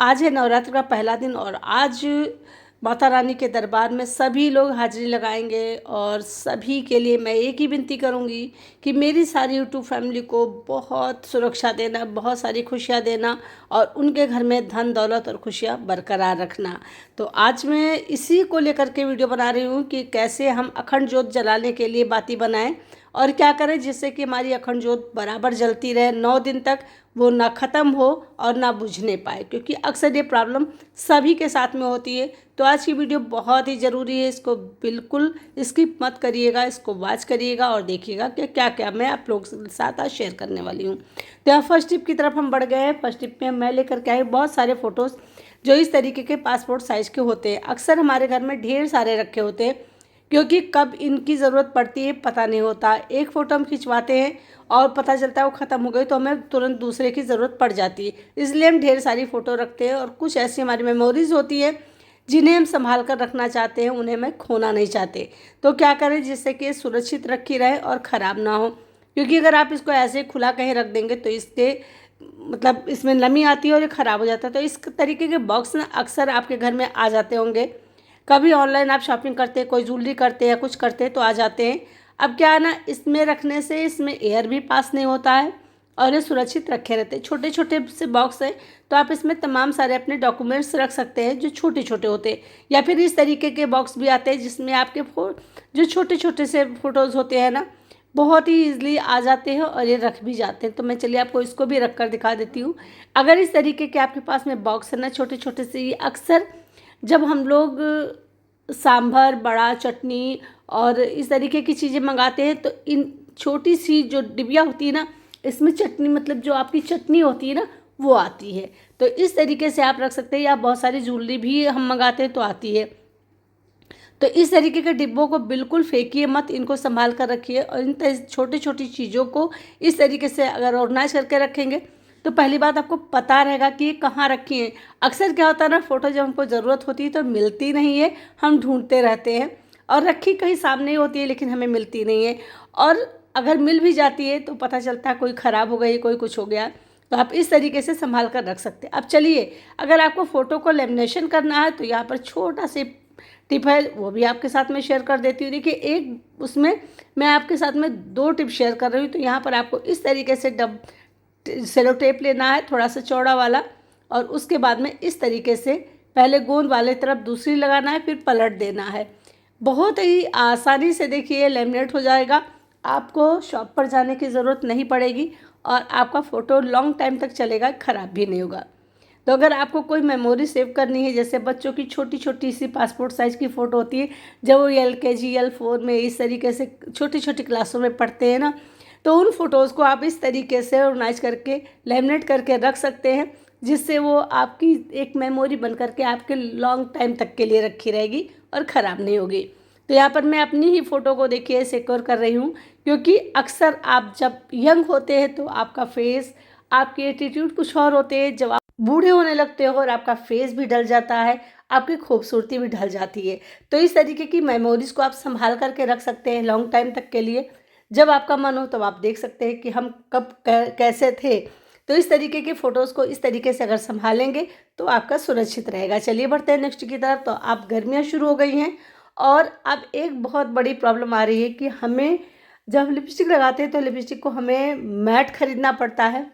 आज है नवरात्र का पहला दिन और आज माता रानी के दरबार में सभी लोग हाजिरी लगाएंगे और सभी के लिए मैं एक ही विनती करूंगी कि मेरी सारी यूट्यूब फैमिली को बहुत सुरक्षा देना, बहुत सारी खुशियां देना और उनके घर में धन दौलत और खुशियां बरकरार रखना। तो आज मैं इसी को लेकर के वीडियो बना रही हूँ कि कैसे हम अखंड ज्योत जलाने के लिए बाती बनाएं और क्या करें जिससे कि हमारी अखंड ज्योत बराबर जलती रहे, 9 दिन तक वो ना ख़त्म हो और ना बुझने पाए, क्योंकि अक्सर ये प्रॉब्लम सभी के साथ में होती है। तो आज की वीडियो बहुत ही ज़रूरी है, इसको बिल्कुल स्किप मत करिएगा, इसको वॉच करिएगा और देखिएगा कि क्या क्या मैं आप लोगों के साथ आज शेयर करने वाली हूँ। तो यहाँ फर्स्ट टिप की तरफ हम बढ़ गए हैं। फर्स्ट टिप में मैं लेकर के आई बहुत सारे फ़ोटोज़ जो इस तरीके के पासपोर्ट साइज़ के होते हैं। अक्सर हमारे घर में ढेर सारे रखे होते हैं, क्योंकि कब इनकी ज़रूरत पड़ती है पता नहीं होता। एक फ़ोटो हम खिंचवाते हैं और पता चलता है वो ख़त्म हो गई तो हमें तुरंत दूसरे की ज़रूरत पड़ जाती है, इसलिए हम ढेर सारी फ़ोटो रखते हैं। और कुछ ऐसी हमारी मेमोरीज़ होती है जिन्हें हम संभाल कर रखना चाहते हैं, उन्हें हम खोना नहीं चाहते। तो क्या करें जिससे कि सुरक्षित रखी रहे और ख़राब ना हो, क्योंकि अगर आप इसको ऐसे खुला कहीं रख देंगे तो इसके मतलब इसमें नमी आती है और ये ख़राब हो जाता है। तो इस तरीके के बॉक्स ना अक्सर आपके घर में आ जाते होंगे। कभी ऑनलाइन आप शॉपिंग करते हैं, कोई ज्वेलरी करते हैं या कुछ करते हैं तो आ जाते हैं। अब क्या है ना, इसमें रखने से इसमें एयर भी पास नहीं होता है और ये सुरक्षित रखे रहते हैं। छोटे छोटे से बॉक्स है तो आप इसमें तमाम सारे अपने डॉक्यूमेंट्स रख सकते हैं जो छोटे छोटे होते हैं, या फिर इस तरीके के बॉक्स भी आते हैं जिसमें आपके जो छोटे छोटे से फ़ोटोज़ होते हैं ना, बहुत ही ईजिली आ जाते हैं और ये रख भी जाते हैं। तो मैं चलिए आपको इसको भी रख कर दिखा देती हूँ। अगर इस तरीके के आपके पास में बॉक्स है ना छोटे छोटे से, ये अक्सर जब हम लोग सांभर, बड़ा, चटनी और इस तरीके की चीज़ें मंगाते हैं तो इन छोटी सी जो डिबिया होती है ना, इसमें चटनी मतलब जो आपकी चटनी होती है ना वो आती है। तो इस तरीके से आप रख सकते हैं, या बहुत सारी ज्वेलरी भी हम मंगाते हैं तो आती है। तो इस तरीके के डिब्बों को बिल्कुल फेंकिए मत, इनको संभाल कर रखिए और इन छोटी छोटी चीज़ों को इस तरीके से अगर ऑर्गेनाइज करके रखेंगे तो पहली बात आपको पता रहेगा कि ये कहाँ रखी है। अक्सर क्या होता है ना, फ़ोटो जब हमको ज़रूरत होती है तो मिलती नहीं है, हम ढूंढते रहते हैं और रखी कहीं सामने ही होती है लेकिन हमें मिलती नहीं है। और अगर मिल भी जाती है तो पता चलता है कोई ख़राब हो गई, कोई कुछ हो गया। तो आप इस तरीके से संभाल कर रख सकते हैं। अब चलिए, अगर आपको फ़ोटो को लेमिनेशन करना है तो यहाँ पर छोटा सा टिप है, वो भी आपके साथ में शेयर कर देती हूँ। देखिए, एक उसमें मैं आपके साथ में 2 टिप शेयर कर रही हूँ। तो यहाँ पर आपको इस तरीके से सेलो टेप लेना है, थोड़ा सा चौड़ा वाला, और उसके बाद में इस तरीके से पहले गोंद वाले तरफ दूसरी लगाना है, फिर पलट देना है। बहुत ही आसानी से देखिए लेमिनेट हो जाएगा, आपको शॉप पर जाने की ज़रूरत नहीं पड़ेगी और आपका फ़ोटो लॉन्ग टाइम तक चलेगा, ख़राब भी नहीं होगा। तो अगर आपको कोई मेमोरी सेव करनी है, जैसे बच्चों की छोटी छोटी सी पासपोर्ट साइज़ की फ़ोटो होती है जब वो LKG L4 में इस तरीके से छोटी छोटी क्लासों में पढ़ते हैं ना, तो उन फ़ोटोज़ को आप इस तरीके से ऑर्गेनाइज करके लेमिनेट करके रख सकते हैं, जिससे वो आपकी एक मेमोरी बन करके आपके लॉन्ग टाइम तक के लिए रखी रहेगी और ख़राब नहीं होगी। तो यहाँ पर मैं अपनी ही फ़ोटो को देखिए सिक्योर कर रही हूँ, क्योंकि अक्सर आप जब यंग होते हैं तो आपका फेस, आपके एटीट्यूड कुछ और होते हैं, जब आप बूढ़े होने लगते हो और आपका फेस भी ढल जाता है, आपकी खूबसूरती भी ढल जाती है। तो इस तरीके की मेमोरीज़ को आप संभाल करके रख सकते हैं लॉन्ग टाइम तक के लिए। जब आपका मन हो तब आप देख सकते हैं कि हम कब कैसे थे। तो इस तरीके के फ़ोटोज़ को इस तरीके से अगर संभालेंगे तो आपका सुरक्षित रहेगा। चलिए बढ़ते हैं नेक्स्ट की तरफ। तो आप गर्मियाँ शुरू हो गई हैं और अब एक बहुत बड़ी प्रॉब्लम आ रही है कि हमें जब लिपस्टिक लगाते हैं तो लिपस्टिक को हमें मैट खरीदना पड़ता है।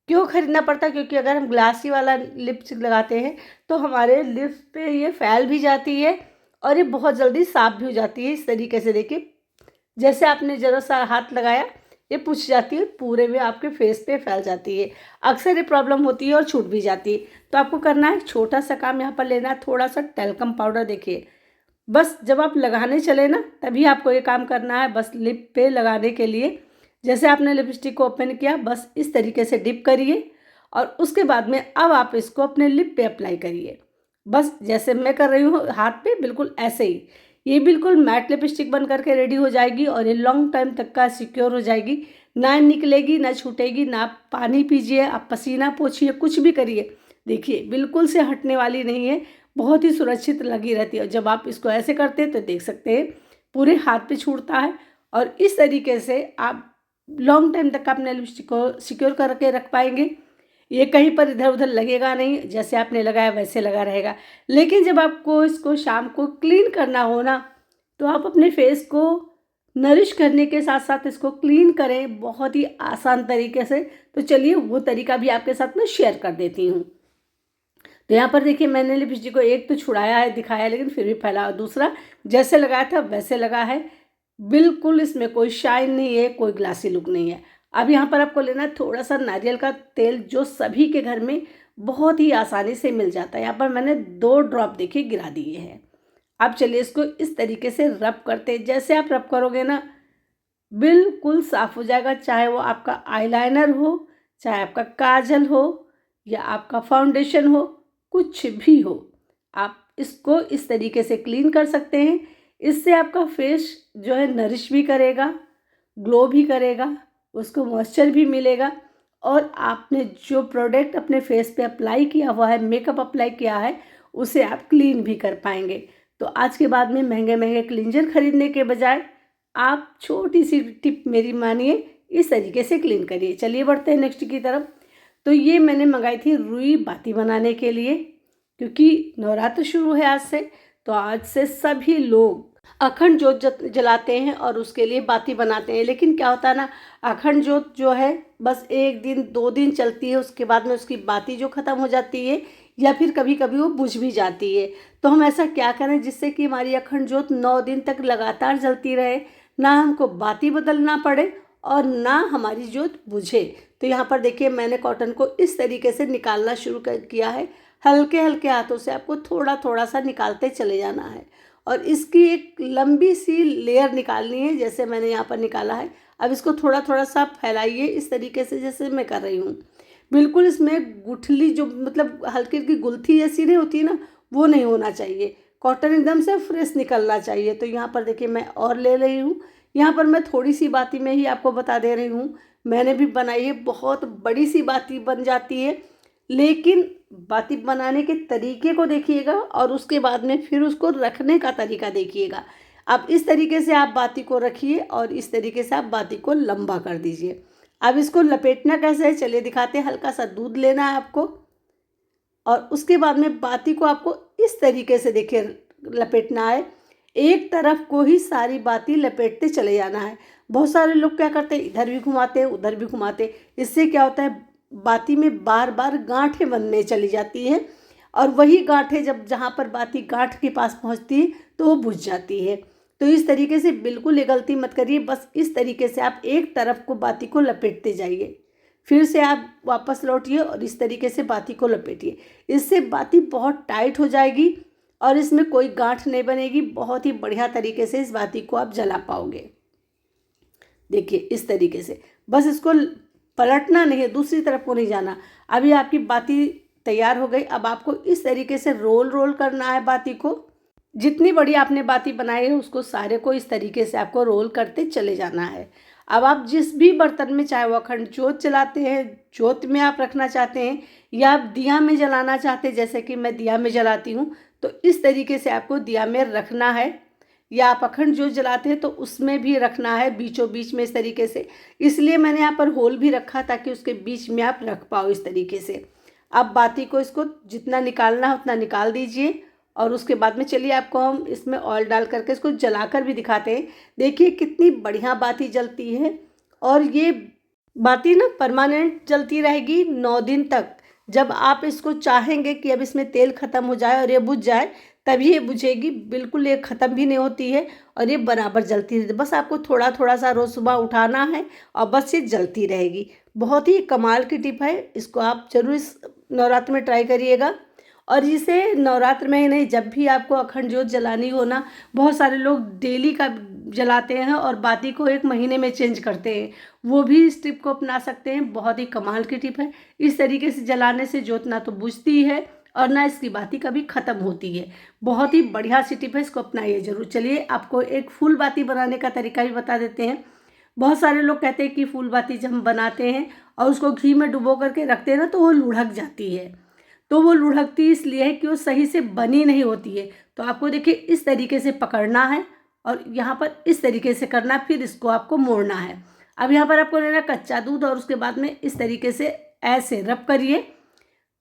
क्यों खरीदना पड़ता है? क्योंकि अगर हम ग्लासी वाला लिपस्टिक लगाते हैं तो हमारे लिप्स पे ये फैल भी जाती है और ये बहुत जल्दी साफ़ भी हो जाती है। इस तरीके से देखिए, जैसे आपने ज़रा सा हाथ लगाया ये पुछ जाती है, पूरे में आपके फेस पे फैल जाती है। अक्सर ये प्रॉब्लम होती है और छूट भी जाती है। तो आपको करना है छोटा सा काम, यहाँ पर लेना है थोड़ा सा टैल्कम पाउडर। देखिए, बस जब आप लगाने चले ना तभी आपको ये काम करना है, बस लिप पे लगाने के लिए। जैसे आपने लिपस्टिक को ओपन किया, बस इस तरीके से डिप करिए और उसके बाद में अब आप इसको अपने लिप पे अप्लाई करिए। बस जैसे मैं कर रही हूँ हाथ पे, बिल्कुल ऐसे ही ये बिल्कुल मैट लिपस्टिक बन करके रेडी हो जाएगी और ये लॉन्ग टाइम तक का सिक्योर हो जाएगी। ना निकलेगी, ना छूटेगी, ना आप पानी पीजिए, आप पसीना पोछिए, कुछ भी करिए, देखिए बिल्कुल से हटने वाली नहीं है, बहुत ही सुरक्षित लगी रहती है। जब आप इसको ऐसे करते हैं तो देख सकते हैं पूरे हाथ पे छूटता है और इस तरीके से आप लॉन्ग टाइम तक अपने लिपस्टिक को सिक्योर करके रख पाएंगे। ये कहीं पर इधर उधर लगेगा नहीं, जैसे आपने लगाया वैसे लगा रहेगा। लेकिन जब आपको इसको शाम को क्लीन करना हो ना, तो आप अपने फेस को नरिश करने के साथ साथ इसको क्लीन करें बहुत ही आसान तरीके से। तो चलिए वो तरीका भी आपके साथ में शेयर कर देती हूँ। तो यहाँ पर देखिए मैंने लिपस्टिक को एक तो छुड़ाया है, दिखाया, लेकिन फिर भी फैला। दूसरा जैसे लगाया था वैसे लगा है, बिल्कुल इसमें कोई शाइन नहीं है, कोई ग्लासी लुक नहीं है। अब यहाँ पर आपको लेना है थोड़ा सा नारियल का तेल, जो सभी के घर में बहुत ही आसानी से मिल जाता है। यहाँ पर मैंने 2 ड्रॉप देखिए गिरा दिए हैं। अब चलिए इसको इस तरीके से रब करते हैं। जैसे आप रब करोगे ना, बिल्कुल साफ हो जाएगा। चाहे वो आपका आईलाइनर हो, चाहे आपका काजल हो, या आपका फाउंडेशन हो, कुछ भी हो, आप इसको इस तरीके से क्लीन कर सकते हैं। इससे आपका फेस जो है नरिश भी करेगा, ग्लो भी करेगा, उसको मॉइस्चर भी मिलेगा, और आपने जो प्रोडक्ट अपने फेस पे अप्लाई किया हुआ है, मेकअप अप्लाई किया है, उसे आप क्लीन भी कर पाएंगे। तो आज के बाद में महंगे महंगे क्लींजर खरीदने के बजाय आप छोटी सी टिप मेरी मानिए, इस तरीके से क्लीन करिए। चलिए बढ़ते हैं नेक्स्ट की तरफ। तो ये मैंने मंगाई थी रुई बाती बनाने के लिए, क्योंकि नवरात्र शुरू है आज से। तो आज से सभी लोग अखंड जोत जलाते हैं और उसके लिए बाती बनाते हैं। लेकिन क्या होता है ना, अखंड जोत जो है बस 1 दिन 2 दिन चलती है, उसके बाद में उसकी बाती जो ख़त्म हो जाती है, या फिर कभी कभी वो बुझ भी जाती है। तो हम ऐसा क्या करें जिससे कि हमारी अखंड जोत 9 दिन तक लगातार जलती रहे, ना हमको बाती बदलना पड़े और ना हमारी जोत बुझे। तो यहाँ पर देखिए मैंने कॉटन को इस तरीके से निकालना शुरू किया है। हल्के हल्के हाथों से आपको थोड़ा थोड़ा सा निकालते चले जाना है, और इसकी एक लंबी सी लेयर निकालनी है, जैसे मैंने यहाँ पर निकाला है। अब इसको थोड़ा थोड़ा सा फैलाइए इस तरीके से जैसे मैं कर रही हूँ। बिल्कुल इसमें गुठली जो मतलब हल्की हल्की गुलथी जैसी नहीं होती ना, वो नहीं होना चाहिए। कॉटन एकदम से फ्रेश निकलना चाहिए। तो यहाँ पर देखिए मैं और ले रही हूँ। यहाँ पर मैं थोड़ी सी बाती में ही आपको बता दे रही हूँ, मैंने भी बनाई है, बहुत बड़ी सी बाती बन जाती है। लेकिन बाती बनाने के तरीके को देखिएगा, और उसके बाद में फिर उसको रखने का तरीका देखिएगा। अब इस तरीके से आप बाती को रखिए और इस तरीके से आप बाती को लंबा कर दीजिए। अब इसको लपेटना कैसे है चलिए दिखाते हैं। हल्का सा दूध लेना है आपको, और उसके बाद में बाती को आपको इस तरीके से देखिए लपेटना है। एक तरफ को ही सारी बाती लपेटते चले जाना है। बहुत सारे लोग क्या करते हैं, इधर भी घुमाते हैं उधर भी घुमाते हैं। इससे क्या होता है, बाती में बार बार गांठें बनने चली जाती हैं, और वही गांठें जब जहाँ पर बाती गांठ के पास पहुँचती है तो वो बुझ जाती है। तो इस तरीके से बिल्कुल ये गलती मत करिए। बस इस तरीके से आप एक तरफ को बाती को लपेटते जाइए, फिर से आप वापस लौटिए और इस तरीके से बाती को लपेटिए। इससे बाती बहुत टाइट हो जाएगी और इसमें कोई गांठ नहीं बनेगी। बहुत ही बढ़िया तरीके से इस बाती को आप जला पाओगे। देखिए इस तरीके से, बस इसको पलटना नहीं है, दूसरी तरफ को नहीं जाना। अभी आपकी बाती तैयार हो गई। अब आपको इस तरीके से रोल रोल करना है बाती को। जितनी बड़ी आपने बाती बनाई है उसको सारे को इस तरीके से आपको रोल करते चले जाना है। अब आप जिस भी बर्तन में, चाहे वो अखंड जोत जलाते हैं, जोत में आप रखना चाहते हैं, या आप दिया में जलाना चाहते हैं, जैसे कि मैं दिया में जलाती हूँ, तो इस तरीके से आपको दिया में रखना है। या आप अखंड जोत जलाते हैं तो उसमें भी रखना है, बीचों बीच में इस तरीके से। इसलिए मैंने यहाँ पर होल भी रखा ताकि उसके बीच में आप रख पाओ इस तरीके से। अब बाती को इसको जितना निकालना है उतना निकाल दीजिए, और उसके बाद में चलिए आपको हम इसमें ऑयल डाल करके इसको जलाकर भी दिखाते हैं। देखिए कितनी बढ़िया बाती जलती है, और ये बाती ना परमानेंट जलती रहेगी 9 दिन तक। जब आप इसको चाहेंगे कि अब इसमें तेल ख़त्म हो जाए और ये बुझ जाए, तभी ये बुझेगी। बिल्कुल ये ख़त्म भी नहीं होती है, और ये बराबर जलती रहती है। बस आपको थोड़ा थोड़ा सा रोज़ सुबह उठाना है और बस ये जलती रहेगी। बहुत ही कमाल की टिप है, इसको आप ज़रूर इस नवरात्र में ट्राई करिएगा। और इसे नवरात्र में ही नहीं, जब भी आपको अखंड जोत जलानी हो ना, बहुत सारे लोग डेली का जलाते हैं और बाती को 1 महीने में चेंज करते हैं। वो भी इस टिप को अपना सकते हैं। बहुत ही कमाल की टिप है। इस तरीके से जलाने से जोत ना तो बुझती है और ना इसकी बाती कभी ख़त्म होती है। बहुत ही बढ़िया सी टिप है, इसको अपनाइए ज़रूर। चलिए आपको एक फूल बाती बनाने का तरीका भी बता देते हैं। बहुत सारे लोग कहते हैं कि फूल बाती जब हम बनाते हैं और उसको घी में डुबो करके रखते हैं ना, तो वो लुढ़क जाती है। तो वो लुढ़कती इसलिए है कि वो सही से बनी नहीं होती है। तो आपको देखिए इस तरीके से पकड़ना है और यहाँ पर इस तरीके से करना, फिर इसको आपको मोड़ना है। अब यहाँ पर आपको लेना कच्चा दूध और उसके बाद में इस तरीके से ऐसे रब करिए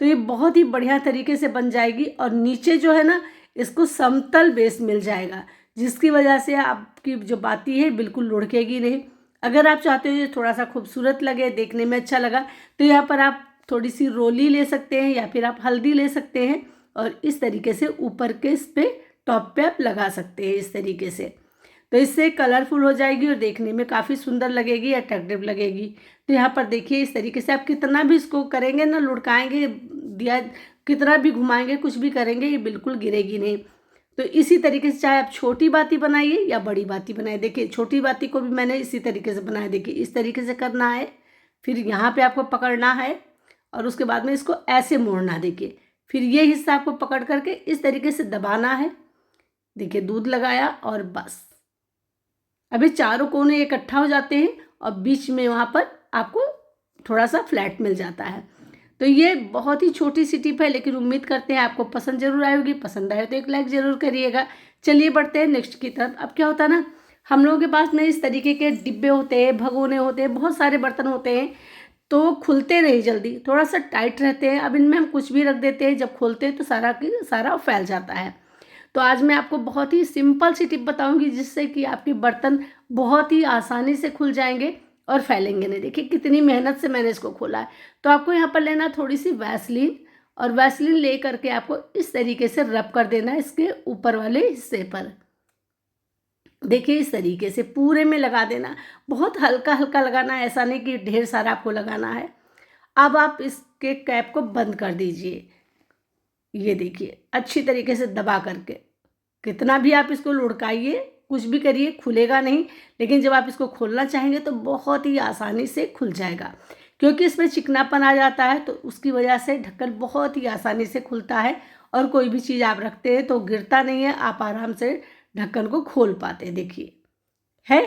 तो ये बहुत ही बढ़िया तरीके से बन जाएगी। और नीचे जो है ना, इसको समतल बेस मिल जाएगा, जिसकी वजह से आपकी जो बाती है बिल्कुल लुढ़केगी नहीं। अगर आप चाहते हो ये थोड़ा सा खूबसूरत लगे, देखने में अच्छा लगा, तो यहाँ पर आप थोड़ी सी रोली ले सकते हैं या फिर आप हल्दी ले सकते हैं और इस तरीके से ऊपर के इस पे टॉप पे आप लगा सकते हैं इस तरीके से। तो इससे कलरफुल हो जाएगी और देखने में काफ़ी सुंदर लगेगी, अट्रैक्टिव लगेगी। तो यहाँ पर देखिए इस तरीके से आप कितना भी इसको करेंगे ना, लुढ़काएंगे, दिया कितना भी घुमाएंगे, कुछ भी करेंगे, ये बिल्कुल गिरेगी नहीं। तो इसी तरीके से चाहे आप छोटी बाती बनाइए या बड़ी बाती बनाइए। देखिए छोटी बाती को भी मैंने इसी तरीके से बनाया। देखिए इस तरीके से करना है, फिर यहाँ पे आपको पकड़ना है और उसके बाद में इसको ऐसे मोड़ना। देखिए फिर ये हिस्सा आपको पकड़ करके इस तरीके से दबाना है। देखिए दूध लगाया और बस अभी चारों कोने इकट्ठा हो जाते हैं और बीच में वहाँ पर आपको थोड़ा सा फ्लैट मिल जाता है। तो ये बहुत ही छोटी सी टिप है, लेकिन उम्मीद करते हैं आपको पसंद जरूर आई होगी। पसंद आए तो एक लाइक ज़रूर करिएगा। चलिए बढ़ते हैं नेक्स्ट की तरफ। अब क्या होता है ना, हम लोगों के पास में इस तरीके के डिब्बे होते हैं, भगोने होते हैं, बहुत सारे बर्तन होते हैं, तो खुलते नहीं जल्दी, थोड़ा सा टाइट रहते हैं। अब इनमें हम कुछ भी रख देते हैं, जब खोलते हैं तो सारा की सारा फैल जाता है। तो आज मैं आपको बहुत ही सिंपल सी टिप बताऊंगी, जिससे कि आपके बर्तन बहुत ही आसानी से खुल जाएंगे और फैलेंगे नहीं। देखिए कितनी मेहनत से मैंने इसको खोला है। तो आपको यहाँ पर लेना थोड़ी सी वैसलीन, और वैसलीन ले करके आपको इस तरीके से रब कर देना है इसके ऊपर वाले हिस्से पर। देखिए इस तरीके से पूरे में लगा देना, बहुत हल्का हल्का लगाना है, ऐसा नहीं कि ढेर सारा आपको लगाना है। अब आप इसके कैप को बंद कर दीजिए। ये देखिए अच्छी तरीके से दबा करके, कितना भी आप इसको लुढ़काइए, कुछ भी करिए, खुलेगा नहीं। लेकिन जब आप इसको खोलना चाहेंगे तो बहुत ही आसानी से खुल जाएगा, क्योंकि इसमें चिकनापन आ जाता है, तो उसकी वजह से ढक्कन बहुत ही आसानी से खुलता है और कोई भी चीज़ आप रखते हैं तो गिरता नहीं है, आप आराम से ढक्कन को खोल पाते हैं। देखिए है।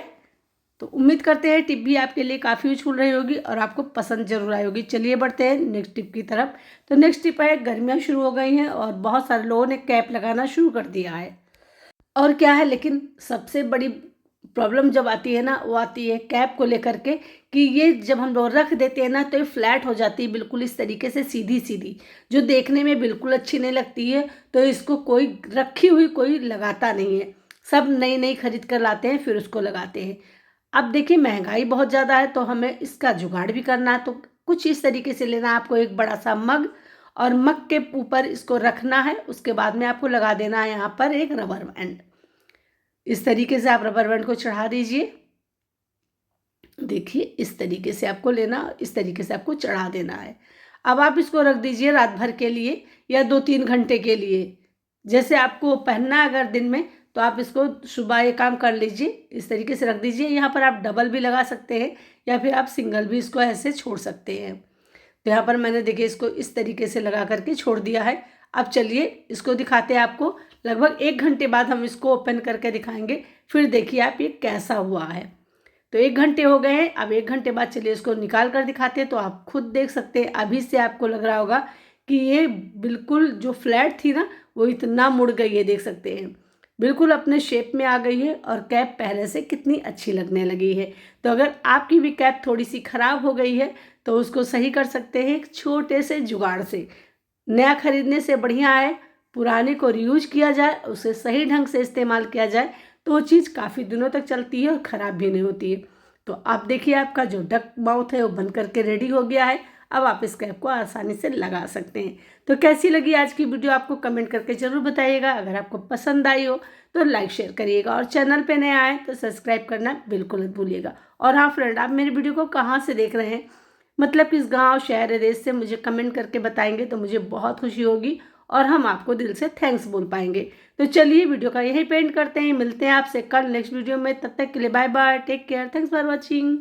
तो उम्मीद करते हैं टिप भी आपके लिए काफ़ी यूजफुल रही होगी और आपको पसंद जरूर आई होगी। चलिए बढ़ते हैं नेक्स्ट टिप की तरफ। तो नेक्स्ट टिप है, गर्मियाँ शुरू हो गई हैं और बहुत सारे लोगों ने कैप लगाना शुरू कर दिया है। और क्या है, लेकिन सबसे बड़ी प्रॉब्लम जब आती है ना, वो आती है कैप को लेकर के, कि ये जब हम लोग रख देते हैं ना तो ये फ्लैट हो जाती है बिल्कुल इस तरीके से सीधी सीधी, जो देखने में बिल्कुल अच्छी नहीं लगती है। तो इसको कोई रखी हुई कोई लगाता नहीं है, सब नई नई खरीद कर लाते हैं फिर उसको लगाते हैं। अब देखिए महंगाई बहुत ज़्यादा है, तो हमें इसका जुगाड़ भी करना है। तो कुछ इस तरीके से लेना है आपको, एक बड़ा सा मग, और मग के ऊपर इसको रखना है। उसके बाद में आपको लगा देना है यहाँ पर एक रबर बैंड। इस तरीके से आप रबर बैंड को चढ़ा दीजिए। देखिए इस तरीके से आपको लेना, इस तरीके से आपको चढ़ा देना है। अब आप इसको रख दीजिए रात भर के लिए या 2-3 घंटे के लिए, जैसे आपको पहनना है अगर दिन में, तो आप इसको सुबह ये काम कर लीजिए। इस तरीके से रख दीजिए। यहाँ पर आप डबल भी लगा सकते हैं या फिर आप सिंगल भी इसको ऐसे छोड़ सकते हैं। तो यहाँ पर मैंने देखिए इसको इस तरीके से लगा करके छोड़ दिया है। अब चलिए इसको दिखाते हैं आपको। लगभग 1 घंटे बाद हम इसको ओपन करके दिखाएंगे, फिर देखिए आप ये कैसा हुआ है। तो 1 घंटे हो गए हैं। अब 1 घंटे बाद चलिए इसको निकाल कर दिखाते हैं। तो आप खुद देख सकते हैं, अभी से आपको लग रहा होगा कि ये बिल्कुल जो फ्लैट थी ना, वो इतना मुड़ गई है। देख सकते हैं बिल्कुल अपने शेप में आ गई है और कैप पहले से कितनी अच्छी लगने लगी है। तो अगर आपकी भी कैप थोड़ी सी ख़राब हो गई है तो उसको सही कर सकते हैं एक छोटे से जुगाड़ से। नया खरीदने से बढ़िया है पुराने को रीयूज किया जाए, उसे सही ढंग से इस्तेमाल किया जाए, तो वो चीज़ काफ़ी दिनों तक चलती है और ख़राब भी नहीं होती है। तो आप देखिए आपका जो डक माउथ है वो बन करके रेडी हो गया है। अब आप इस कैप को आसानी से लगा सकते हैं। तो कैसी लगी आज की वीडियो आपको कमेंट करके ज़रूर बताइएगा। अगर आपको पसंद आई हो तो लाइक शेयर करिएगा, और चैनल पे नए आए तो सब्सक्राइब करना बिल्कुल मत भूलिएगा। और हाँ फ्रेंड, आप मेरी वीडियो को कहाँ से देख रहे हैं, मतलब किस गाँव शहर या देश से, मुझे कमेंट करके बताएंगे तो मुझे बहुत खुशी होगी और हम आपको दिल से थैंक्स बोल पाएंगे। तो चलिए वीडियो का यही पेंट करते हैं। मिलते हैं आपसे कल नेक्स्ट वीडियो में। तब तक के लिए bye bye, take care, thanks for watching.